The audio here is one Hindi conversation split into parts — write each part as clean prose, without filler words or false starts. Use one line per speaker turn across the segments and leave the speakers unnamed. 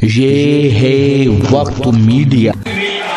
ये है वक्त मीडिया।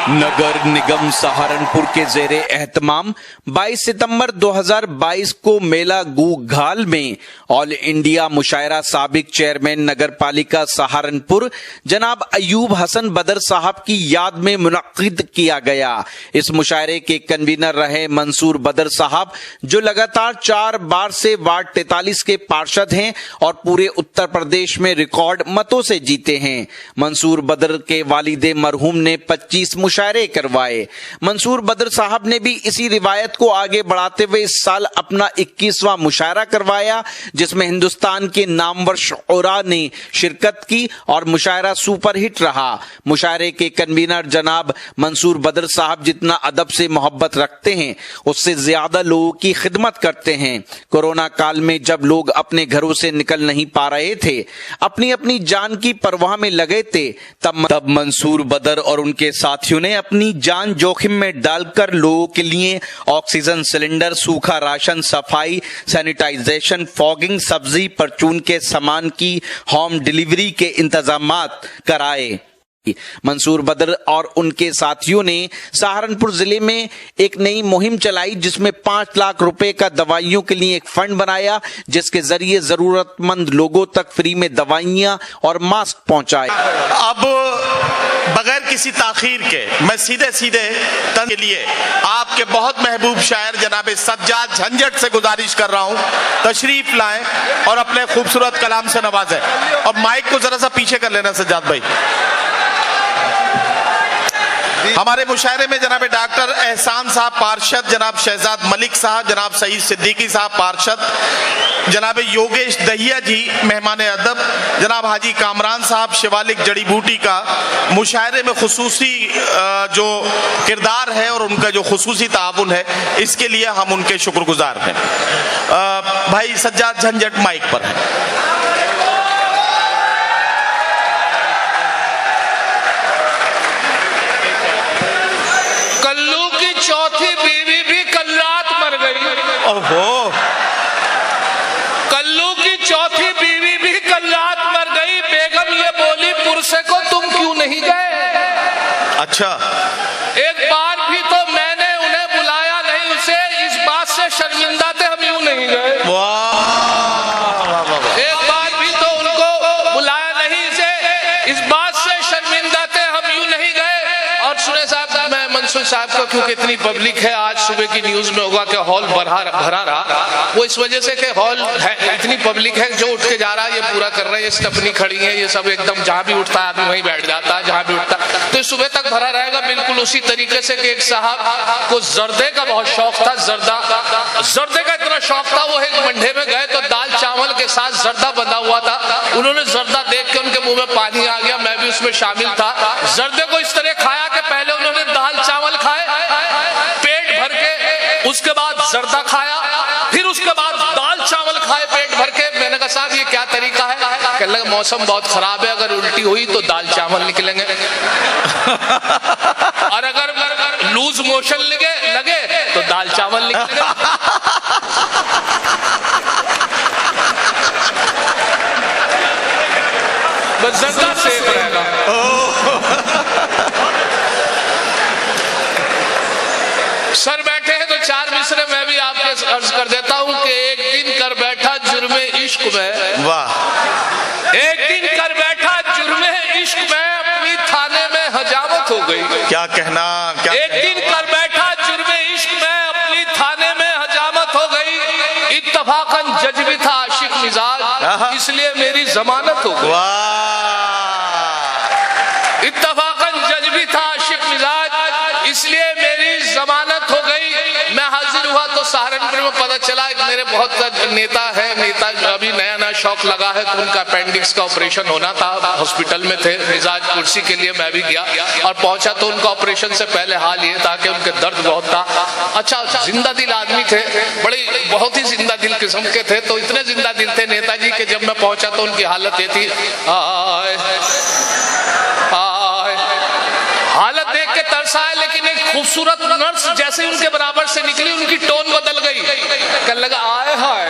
नगर निगम सहारनपुर के जेरे एहतमाम 22 सितंबर 2022 को मेला गूघाल में ऑल इंडिया मुशायरा साबिक चेयरमैन नगर पालिका सहारनपुर जनाब अयूब हसन बदर साहब की याद में मुनक्किद किया गया। इस मुशायरे के कन्वीनर रहे मंसूर बदर साहब, जो लगातार 4 बार से वार्ड 43 के पार्षद हैं और पूरे उत्तर प्रदेश में रिकॉर्ड मतों से जीते हैं। मंसूर बदर के वालिदे मरहूम ने 25 मुशायरे करवाए। मंसूर बदर साहब ने भी इसी रिवायत को आगे बढ़ाते हुए इस साल अपना 21वां मुशायरा करवाया, जिसमें हिंदुस्तान के नामवर शुरा ने शिरकत की और मुशायरा सुपरहिट रहा। मुशायरे के कन्वीनर जनाब मंसूर बदर साहब जितना अदब से मोहब्बत रखते हैं, उससे ज्यादा लोगों की खिदमत करते हैं। कोरोना काल में जब लोग अपने घरों से निकल नहीं पा रहे थे, अपनी अपनी जान की परवाह में लगे थे, तब मंसूर बदर और उनके साथियों ने अपनी जान जोखिम में डालकर लोगों के लिए ऑक्सीजन सिलेंडर, सूखा राशन, सफाई, सैनिटाइजेशन, फॉगिंग, सब्जी, परचून के सामान की होम डिलीवरी के इंतजामात कराए। मंसूर बदर और उनके साथियों ने सहारनपुर जिले में एक नई मुहिम चलाई, जिसमें 5 लाख रुपए का दवाइयों के लिए एक फंड बनाया, जिसके जरिए जरूरतमंद लोगों तक फ्री में दवाइयां और मास्क पहुंचाए।
अब बगैर किसी ताखीर के मैं सीधे तन के लिए आपके बहुत महबूब शायर जनाब सज्जाद झंझट से गुजारिश कर रहा हूं, तशरीफ लाएं और अपने खूबसूरत कलाम से नवाजें। और माइक को जरा सा पीछे कर लेना सज्जाद भाई। हमारे मुशायरे में जनाब डॉक्टर एहसान साहब पार्षद, जनाब शहजाद मलिक साहब, जनाब सईद सिद्दीकी साहब पार्षद, जनाब योगेश दहिया जी मेहमान अदब, जनाब हाजी कामरान साहब शिवालिक जड़ी बूटी का मुशायरे में खुसूसी जो किरदार है और उनका जो खुसूसी ताउन है, इसके लिए हम उनके शुक्रगुजार हैं। भाई सज्जाद झंझट माइक पर है।
चौथी बीवी भी कल रात मर गई।
ओहो,
कल्लू की चौथी बीवी भी कल रात मर गई। बेगम ये बोली पुरसे को तुम क्यों नहीं गए?
अच्छा,
एक बार भी तो मैंने उन्हें बुलाया नहीं, उसे इस बात से शर्मिंदा थे हम यूं नहीं गए। एक बार भी तो उनको बुलाया नहीं, इस बात से शर्मिंदा थे हम यूं नहीं गए। और सुने साहब, मैं मंसूर साहब को, क्योंकि इतनी पब्लिक है, आज सुबह की न्यूज में होगा कि हॉल भरा रहा, वो इस वजह से कि हॉल है, इतनी पब्लिक है, जो उठ के जा रहा है ये पूरा कर रहे हैं, ये स्टपनी खड़ी है, ये सब एकदम जहां भी उठता है आदमी वहीं बैठ जाता है, जहां भी उठता है, तो सुबह तक भरा रहेगा। बिल्कुल उसी तरीके से कि एक साहब को जर्दे का बहुत शौक था, जर्दे का इतना शौक था, वो एक मंडे में गए तो दाल चावल के साथ जर्दा बंधा हुआ था। उन्होंने जर्दा देख के उनके मुंह में पानी आ गया, मैं भी उसमें शामिल था। जर्दे को इस तरह खाया कि पहले उन्होंने दाल चावल खाए पेट भर के, उसके बाद जर्दा खाया, फिर उसके बाद दाल चावल खाए पेट भर के। मैंने कहा साहब ये क्या तरीका है? कहने लगा मौसम बहुत खराब है, अगर उल्टी हुई तो दाल चावल निकलेंगे और अगर लूज मोशन लगे तो दाल चावल निकलेंगे। बस जर्दा सेफ रहेगा। सर बैठे हैं तो 4 मिसरे मैं भी आपके अर्ज कर देता हूं कि एक दिन कर बैठा जुर्मे इश्क में,
वाह,
एक दिन कर बैठा जुर्मे इश्क में, अपनी थाने में हजामत हो गई।
क्या कहना, क्या
एक दिन कर बैठा जुर्मे इश्क में, अपनी थाने में हजामत हो गई। इत्तफाकन जज भी था आशिक मिजाज, इसलिए मेरी जमानत हो गई। इत्तफाकन जज भी था आशिक मिजाज, इसलिए मेरी जमानत हो गई। मैं हाजिर हुआ तो सहारनपुर में पता चला एक मेरे बहुत नेता है, नेता अभी नया शौक लगा है, तो उनका अपेंडिक्स का ऑपरेशन होना था, हॉस्पिटल में थे, मिजाज कुर्सी के लिए मैं भी गया और पहुंचा तो उनका ऑपरेशन से पहले हाल ये था कि उनके दर्द बहुत था। अच्छा, जिंदा दिल आदमी थे, बड़े बहुत ही जिंदा दिल किस्म के थे, तो इतने जिंदा दिल थे नेताजी के जब मैं पहुंचा तो उनकी हालत ये थी, हालत देख के तरस आया, लेकिन एक खूबसूरत नर्स जैसे उनके बराबर से निकली, उनकी टोन बदल गई, कहने लगा आए हाय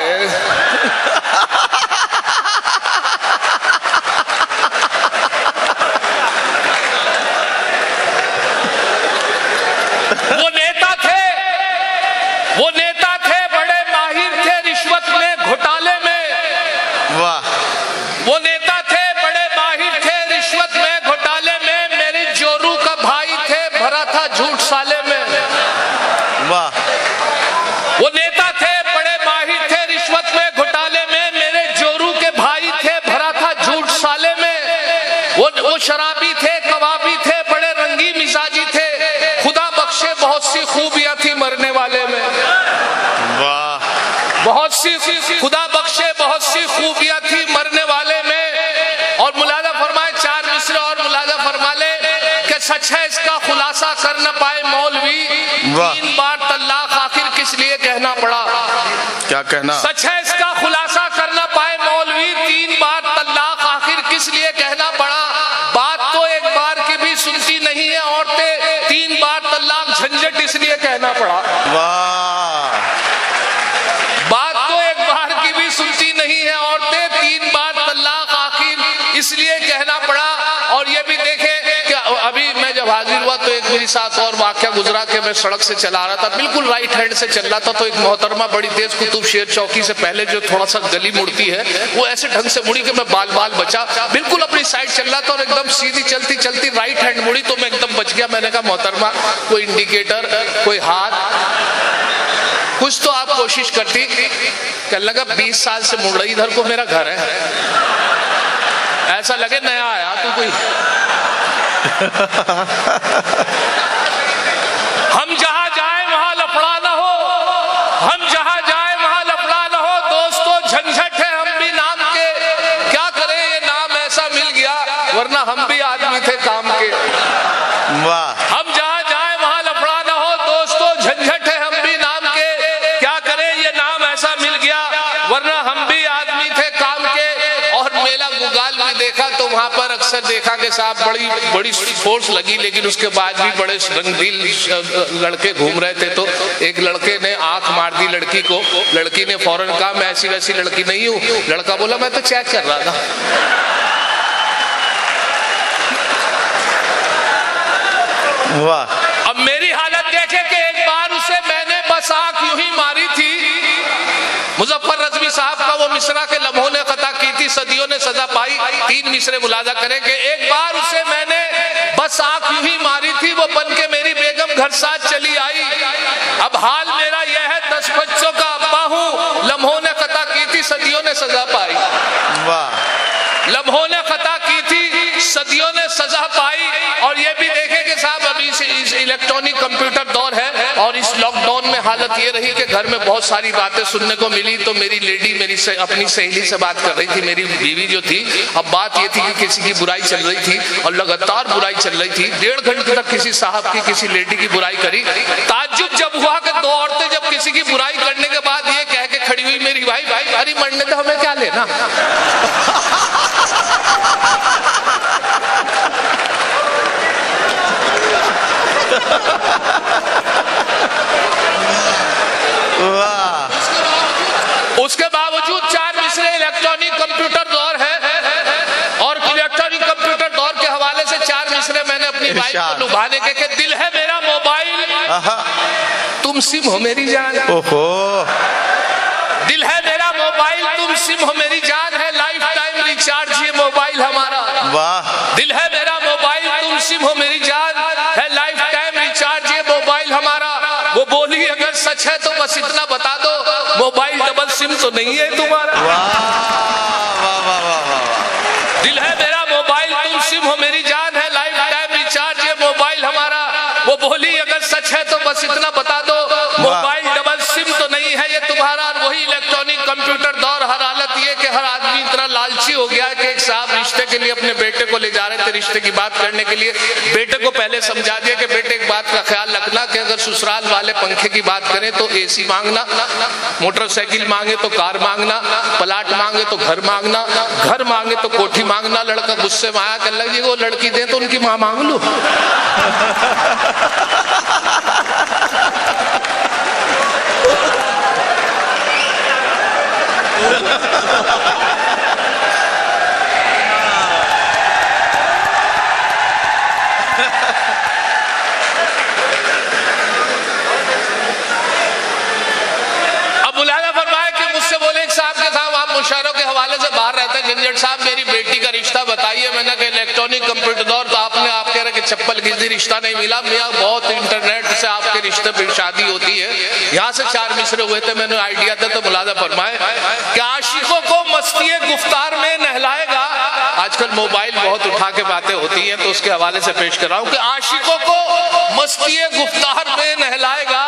वो शराबी थे, कबाबी थे, बड़े रंगी मिजाजी थे। खुदा बख्शे बहुत सी खूबियां थी मरने वाले में,
वाह,
बहुत सी, खुदा बख्शे बहुत सी खूबियां थी मरने वाले में। और मुलाजा फरमाए 4 मिसरे और मुलाजा फरमा ले कि सच है इसका खुलासा कर न पाए मौलवी, 3 बार तलाक आखिर किस लिए कहना पड़ा।
क्या कहना?
सच है इसका खुलासा कर न पाए मौलवी, 3 बार तलाक आखिर किस लिए कहना पड़ा। बात तो एक बार की भी सुनती नहीं है औरतें, 3 बार तलाक झंझट इसलिए कहना पड़ा।
वाह,
बात तो एक बार की भी सुनती नहीं है औरतें, 3 बार तलाक आखिर इसलिए कहना पड़ा। और ये भी देखे कि अभी मैं जब हाजिर हुआ तो एक मेरे साथ और वाकया गुजरा कि मैं सड़क से चला रहा था, बिल्कुल राइट हैंड से चल रहा था, तो एक मोहतरमा बड़ी तेज कुतुब शेर चौकी से पहले जो थोड़ा सा गली मुड़ती है वो ऐसे ढंग से मुड़ी कि मैं बाल बाल बचा, बिल्कुल अपनी साइड चल रहा था और एकदम सीधी चलती चलती राइट हैंड मुड़ी तो मैं एकदम बच गया। मैंने कहा मोहतरमा कोई इंडिकेटर, कोई हाथ, कुछ तो आप कोशिश करती। कहने लगा 20 साल से मुड़ रही, इधर को मेरा घर है, ऐसा लगे नया आया तू कोई। हम जहां जाए वहां लफड़ा ना हो, हम जहां जाए वहां लफड़ा ना हो। दोस्तों झंझट है हम भी नाम के, क्या करें ये नाम ऐसा मिल गया, वरना हम भी आदमी थे काम के।
वाह,
हम जहां जाए वहां लफड़ा ना हो, दोस्तों झंझट है हम भी नाम के, क्या करें ये नाम ऐसा मिल गया, वरना हम भी आदमी थे काम के। और मेला गुगाल में देखा तो वहां पर अक्सर देखा कि साहब बड़ी बड़ी फोर्स लगी, लेकिन उसके बाद भी बड़े रंगीन लड़के घूम रहे थे। तो एक लड़के ने आंख मार दी लड़की को, लड़की ने फौरन कहा मैं ऐसी वैसी लड़की नहीं हूं। लड़का बोला मैं तो चेक कर रहा था।
वाह,
अब मेरी हालत देखे कि एक बार उसे मैंने बस आंख यूं ही मारी थी। मुजफ्फर रजवी साहब का वो मिसरा के लम्हों ने खता की थी, सदियों ने सजा पाई। 3 मिसरे मुलाजा करें कि एक बार उसे मैंने बस आंख यूं ही मारी थी, वो बन के मेरी बेगम घर साथ चली आई। अब हाल मेरा यह है 10 बच्चों का अब्बा हूं, लम्हों ने खता की थी, सदियों ने सजा पाई।
वाह,
लम्हों ने खता की थी, सदियों ने सजा पाई। और ये भी देखें कि साहब अभी इस इलेक्ट्रॉनिक कंप्यूटर दौर है और इस लॉकडाउन में हालत ये रही कि घर में बहुत सारी बातें सुनने को मिली। तो मेरी लेडी अपनी सहेली से बात कर रही थी, मेरी बीवी जो थी। अब बात ये थी कि किसी की बुराई चल रही थी और लगातार बुराई चल रही थी। 1.5 घंटे तक किसी साहब की, किसी लेडी की बुराई करी। ताज्जुब जब हुआ कि 2 औरतें जब किसी की बुराई करने के बाद ये कह के खड़ी हुई मेरी भाई अरे मरने तो हमें क्या लेना। उसके बावजूद 4 मिसरे इलेक्ट्रॉनिक कंप्यूटर दौर है और इलेक्ट्रॉनिक कंप्यूटर दौर के हवाले से 4 मिसरे मैंने अपनी वाइफ को लुभाने के दिल है मेरा मोबाइल, तुम सिम हो मेरी जान।
ओहो,
दिल है मेरा मोबाइल, तुम सिम हो मेरी जान, है लाइफ टाइम रिचार्ज ये मोबाइल हमारा।
वाह,
दिल है मेरा मोबाइल, तुम सिम हो मेरी जान, है लाइफ टाइम रिचार्ज ये मोबाइल हमारा। वो बोली अगर सच है तो बस इतना बता दो, मोबाइल डबल सिम तो नहीं है तुम्हारा। दिल है मेरा मोबाइल, तुम सिम हो मेरी जान, है लाइफ टाइम रिचार्ज ये मोबाइल हमारा। वो बोली अगर सच है तो बस इतना बता दो, मोबाइल डबल सिम तो नहीं है ये तुम्हारा। वही इलेक्ट्रॉनिक कंप्यूटर दौर, हर हालत ये कि हर आदमी इतना लालची हो गया है कि एक साहब रिश्ते के लिए अपने बेटे को ले जा रहे थे रिश्ते की बात करने के लिए। बेटे को पहले समझा दिया कि बेटे एक बात का ख्याल रखना कि अगर ससुराल वाले पंखे की बात करें तो एसी मांगना, मोटरसाइकिल मांगे तो कार मांगना, प्लाट मांगे तो घर मांगना, घर मांगे तो कोठी मांगना। लड़का गुस्से में आया, कर लगी वो लड़की दे तो उनकी माँ मांग लो। अब मुलाजा फरमाया कि मुझसे बोले एक साहब के साहब आप मुशायरों के हवाले से बाहर रहते हैं झंझट साहब, मेरी बेटी का रिश्ता बताइए। मैंने कहा इलेक्ट्रॉनिक कंप्यूटर दौर तो आपने आप कह रहे कि चप्पल किसी रिश्ता नहीं मिला। मियाँ बहुत इंटरनेट से आपके रिश्ते पर शादी होती है। यहाँ से 4 मिसरे हुए थे, मैंने आइडिया था तो मुलाजा फरमाए कि आशिकों को मस्ती गुफ्तार में नहलाएगा, आजकल मोबाइल बहुत उठा के बातें होती हैं, तो उसके हवाले से पेश कर रहा हूं कि आशिकों को मस्ती गुफ्तार में नहलाएगा,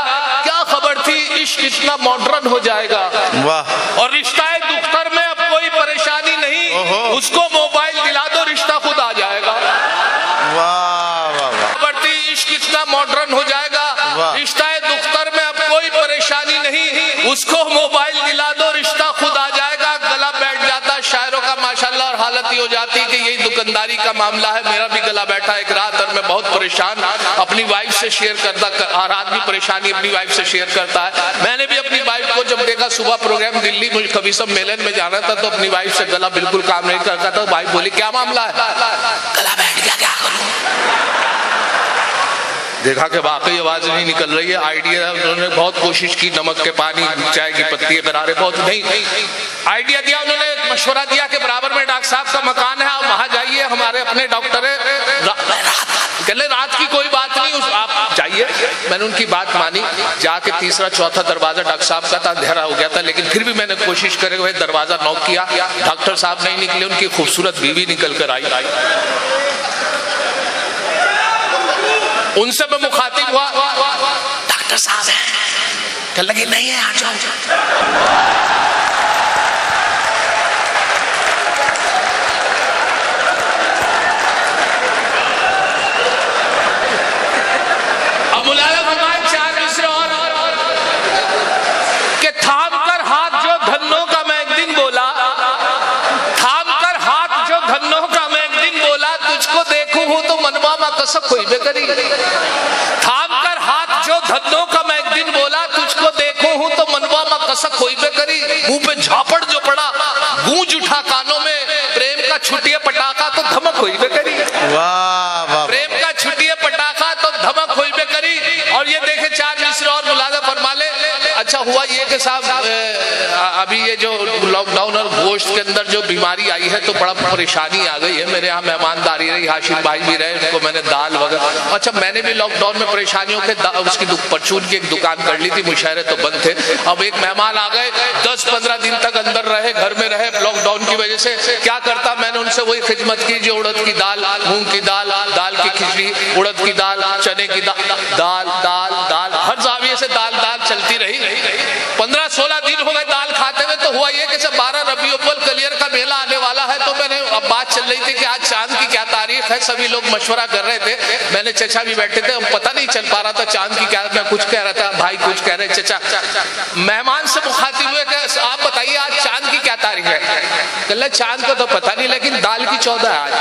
क्या खबर थी इश्क इतना मॉडर्न हो जाएगा।
वाह।
और रिश्ता दुख्तर में अब कोई परेशानी नहीं, उसको मोबाइल दिला दो रिश्ता खुद आ जाएगा।
वाह वाह वाह।
खबर थी इश्क इतना मॉडर्न हो जाएगा, रिश्ता दुख्तर में अब कोई परेशानी नहीं, उसको मोबाइल दिला दो रिश्ता खुद आ जाएगा। गला बैठ जाता शायरों का माशाल्लाह, और हालत ये हो जाती कि यही दुकानदारी का मामला है। मेरा भी गला बैठा एक रात और मैं बहुत परेशान, अपनी वाइफ से शेयर करता, हर आदमी परेशानी अपनी वाइफ से शेयर करता है। मैंने भी अपनी वाइफ को जब देखा, सुबह प्रोग्राम दिल्ली मुझे कभी सब मेलन में जाना था, तो अपनी वाइफ से गला बिल्कुल काम नहीं करता था। वाइफ बोली क्या मामला है, गला बैठ गया, क्या करूं। देखा कि वाकई आवाज नहीं निकल रही है। आइडिया उन्होंने बहुत कोशिश की, नमक के पानी, चाय की पत्ती, गरारे, बहुत नहीं आइडिया दिया। उन्होंने मशवरा दिया कि बराबर में डॉक्टर साहब का मकान है, आप वहां जाइए, हमारे अपने डॉक्टर है। कहले रात की कोई बात नहीं, आप जाइए। मैंने उनकी बात मानी, जाके तीसरा चौथा दरवाजा डॉक्टर साहब का था, अंधेरा हो गया था, लेकिन फिर भी मैंने कोशिश करे हुए दरवाजा नॉक किया। डॉक्टर साहब नहीं निकले, उनकी खूबसूरत बीवी निकल कर आई। उनसे मैं मुखातिब हुआ, डॉक्टर साहब हैं? कहने लगे नहीं है, आ जाओ। अब मुलायम हमारे चार मिसरे और के थाम कर हाथ जो धन्नों का मैं एक दिन बोला, थाम कर हाथ जो धन्नों का मैं एक दिन बोला, तुझको देखूं हूं तो मनवा मा कसक हुई बेकरी। थाम कर हाथ जो धन्नों का मैं एक दिन बोला, तुझको देखूं हूं तो मनवा मा कसक हुई बेकरी। मुंह पे झापड़ जो पड़ा, गूंज उठा कानों में, प्रेम का छुट्टिया पटाखा तो धमक हुई बेकरी।
वाह वाह।
प्रेम का छुट्टिया पटाखा तो धमक हुई बेकरी। और ये देखे चार मिसरे और मुलाजा फरमा ले। अच्छा हुआ ये कि साहब अभी ये जो लॉकडाउन और गोश्त के अंदर जो बीमारी आई है, तो बड़ा परेशानी आ गई है। मेरे यहाँ मेहमानदारी रही, हाशिम भाई भी रहे, उनको मैंने दाल वगैरह। अच्छा मैंने भी लॉकडाउन में परेशानियों के उसकी परचून की एक दुकान कर ली थी, मुशायरे तो बंद थे। अब एक मेहमान आ गए, 10-15 दिन तक अंदर रहे, घर में रहे लॉकडाउन की वजह से। क्या करता मैंने उनसे वही खिदमत की, जो उड़द की दाल, मूंग की दाल, दाल की खिचड़ी, उड़द की दाल, चने की दाल, दाल दाल दाल, हर जाविये से दाल दाल चलती रही। 15-16 दिन हो गए दाल खाते हुए। तो हुआ ये कि 12 रबी अव्वल कलियर का मेला आने वाला है, तो मैंने अब बात चल रही थी कि आज चांद की क्या तारीख है, सभी लोग मशवरा कर रहे थे। मैंने चचा भी बैठे थे, हम पता नहीं चल पा रहा था चांद की क्या। मैं कुछ कह रहा था, भाई कुछ कह रहे, चचा मेहमान से मुखातिब हुए कि आप बताइए आज चांद की क्या तारीख है। कहले चांद का तो पता नहीं, लेकिन दाल की 14 है आज।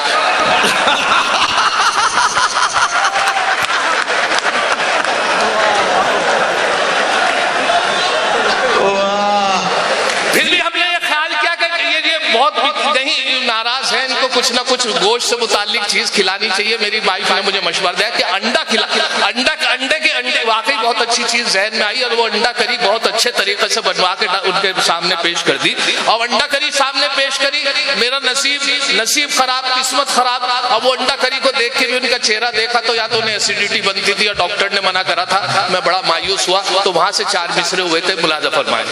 फिर भी हमने ये ख्याल किया कि ये बहुत नहीं नाराज है, इनको कुछ ना कुछ गोश्त से मुतालिक चीज खिलानी चाहिए। मेरी वाइफ ने मुझे मशवरा दिया कि अंडा खिला, अंडे वाकई बहुत अच्छी चीज जहन में आई, और वो अंडा करी बहुत अच्छे तरीके से बनवा के उनके सामने पेश कर दी। और अंडा करी सामने पेश करी, मेरा नसीब खराब, किस्मत खराब। अब वो अंडा करी को देख के भी उनका चेहरा देखा, तो या तो उन्हें एसिडिटी बनती थी और डॉक्टर ने मना करा था। मैं बड़ा मायूस हुआ। तो वहां से 4 मिसरे हुए थे, मुलाजा फरमाए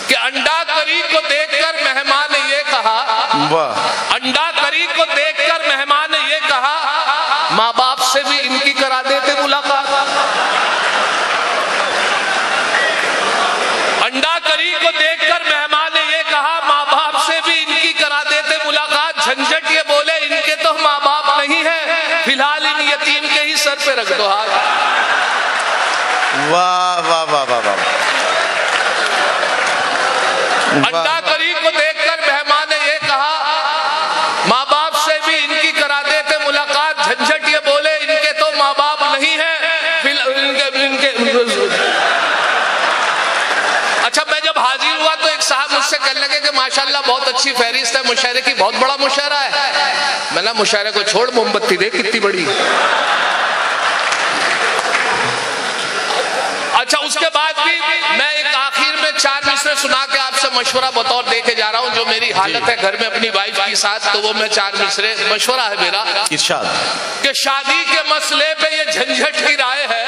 कि अंडा करी को देखकर मेहमान ने ये कहा, अंडा करी को देखकर मेहमान ने ये कहा, माँ बाप से भी इनकी करा देते मुलाकात। अंडा करी को देखकर मेहमान ने ये कहा, माँ बाप से भी इनकी करा देते मुलाकात। झंझट ये बोले इनके तो माँ बाप नहीं है, फिलहाल इन यतीम के ही सर पे रख दो हाथ।
वाह वाह वाह वाह वाह।
अंडा करी को देखकर मेहमान ने ये कहा, माँ बाप से भी इनकी करा देते मुलाकात। झंझट ये बोले इनके तो माँ बाप नहीं है, इनके अच्छा मैं जब हाजिर हुआ तो एक साहब मुझसे कहने लगे कि माशाल्लाह बहुत अच्छी फहरिस्त है मुशायरे की, बहुत बड़ा मुशायरा है। मैंने मुशायरे को छोड़, मोमबत्ती देख कितनी बड़ी। अच्छा उसके बाद भी मैं एक आखिर में 4 मिसरे सुना के आपसे मशवरा बतौर दे के जा रहा हूँ। जो मेरी हालत है घर में अपनी वाइफ के साथ, तो वो मैं 4 मिसरे मशवरा है मेरा
इरशाद
कि शादी के मसले पे ये झंझट की राय है,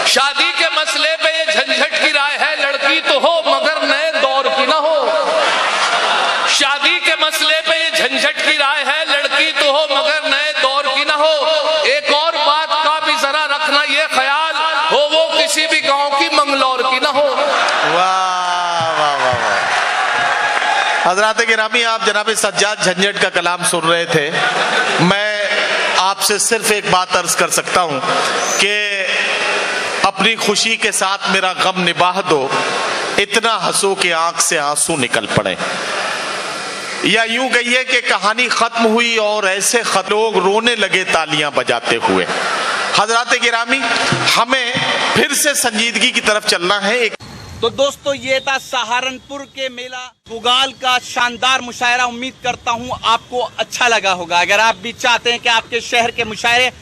शादी के मसले पे ये झंझट की राय है, लड़की तो हो मगर नए दौर की ना हो। शादी के मसले पे ये झंझट की राय है,
हजरात गिरामी, आप जनाब सज्जाद झंझट का कलाम सुन रहे थे। मैं आपसे सिर्फ एक बात अर्ज कर सकता हूं कि अपनी खुशी के साथ मेरा गम निभाह दो, इतना हंसो कि आंख से आंसू निकल पड़े। या यूं कहिए कि कहानी खत्म हुई और ऐसे लोग रोने लगे तालियां बजाते हुए। हजरात गिरामी, हमें फिर से संजीदगी की तरफ चलना है।
तो दोस्तों, ये था सहारनपुर के मेला गुगाल का शानदार मुशायरा। उम्मीद करता हूं आपको अच्छा लगा होगा। अगर आप भी चाहते हैं कि आपके शहर के मुशायरे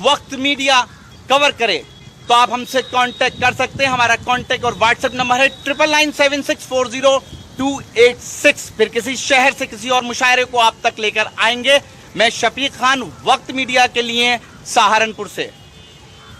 वक्त मीडिया कवर करे तो आप हमसे कांटेक्ट कर सकते हैं। हमारा कांटेक्ट और व्हाट्सएप नंबर है 9997640286। फिर किसी शहर से किसी और मुशायरे को आप तक लेकर आएंगे। मैं शफीक खान, वक्त मीडिया के लिए सहारनपुर से।